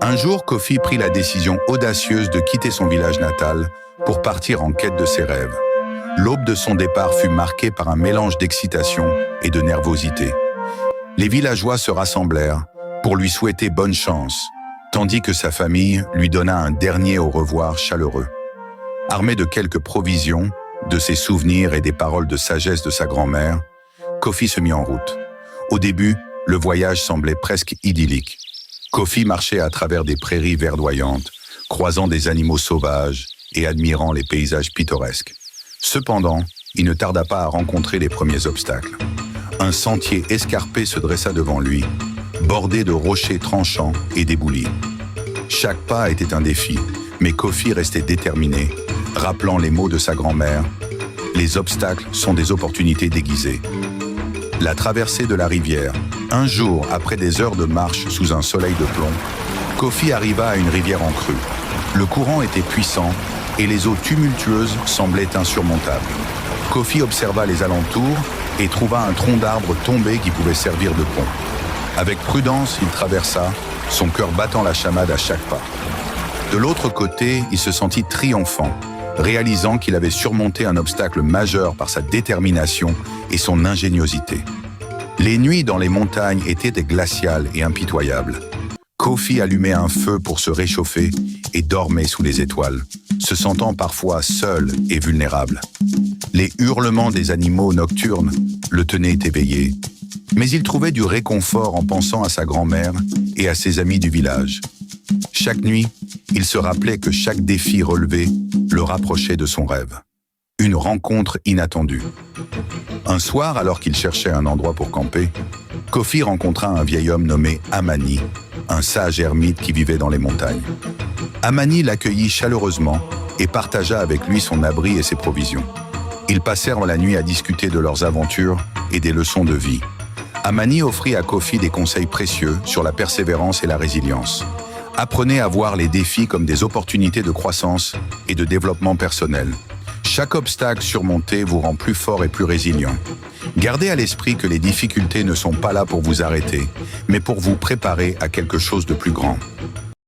Un jour, Kofi prit la décision audacieuse de quitter son village natal pour partir en quête de ses rêves. L'aube de son départ fut marquée par un mélange d'excitation et de nervosité. Les villageois se rassemblèrent pour lui souhaiter bonne chance, tandis que sa famille lui donna un dernier au revoir chaleureux. Armé de quelques provisions, de ses souvenirs et des paroles de sagesse de sa grand-mère, Kofi se mit en route. Au début, le voyage semblait presque idyllique. Kofi marchait à travers des prairies verdoyantes, croisant des animaux sauvages et admirant les paysages pittoresques. Cependant, il ne tarda pas à rencontrer les premiers obstacles. Un sentier escarpé se dressa devant lui, bordé de rochers tranchants et d'éboulis. Chaque pas était un défi, mais Kofi restait déterminé, rappelant les mots de sa grand-mère « Les obstacles sont des opportunités déguisées ». La traversée de la rivière. Un jour, après des heures de marche sous un soleil de plomb, Kofi arriva à une rivière en crue. Le courant était puissant et les eaux tumultueuses semblaient insurmontables. Kofi observa les alentours et trouva un tronc d'arbre tombé qui pouvait servir de pont. Avec prudence, il traversa, son cœur battant la chamade à chaque pas. De l'autre côté, il se sentit triomphant, réalisant qu'il avait surmonté un obstacle majeur par sa détermination et son ingéniosité. Les nuits dans les montagnes étaient glaciales et impitoyables. Kofi allumait un feu pour se réchauffer et dormait sous les étoiles, se sentant parfois seul et vulnérable. Les hurlements des animaux nocturnes le tenaient éveillé, mais il trouvait du réconfort en pensant à sa grand-mère et à ses amis du village. Chaque nuit, il se rappelait que chaque défi relevé le rapprochait de son rêve. Une rencontre inattendue. Un soir, alors qu'il cherchait un endroit pour camper, Kofi rencontra un vieil homme nommé Amani, un sage ermite qui vivait dans les montagnes. Amani l'accueillit chaleureusement et partagea avec lui son abri et ses provisions. Ils passèrent la nuit à discuter de leurs aventures et des leçons de vie. Amani offrit à Kofi des conseils précieux sur la persévérance et la résilience. Apprenez à voir les défis comme des opportunités de croissance et de développement personnel. Chaque obstacle surmonté vous rend plus fort et plus résilient. Gardez à l'esprit que les difficultés ne sont pas là pour vous arrêter, mais pour vous préparer à quelque chose de plus grand.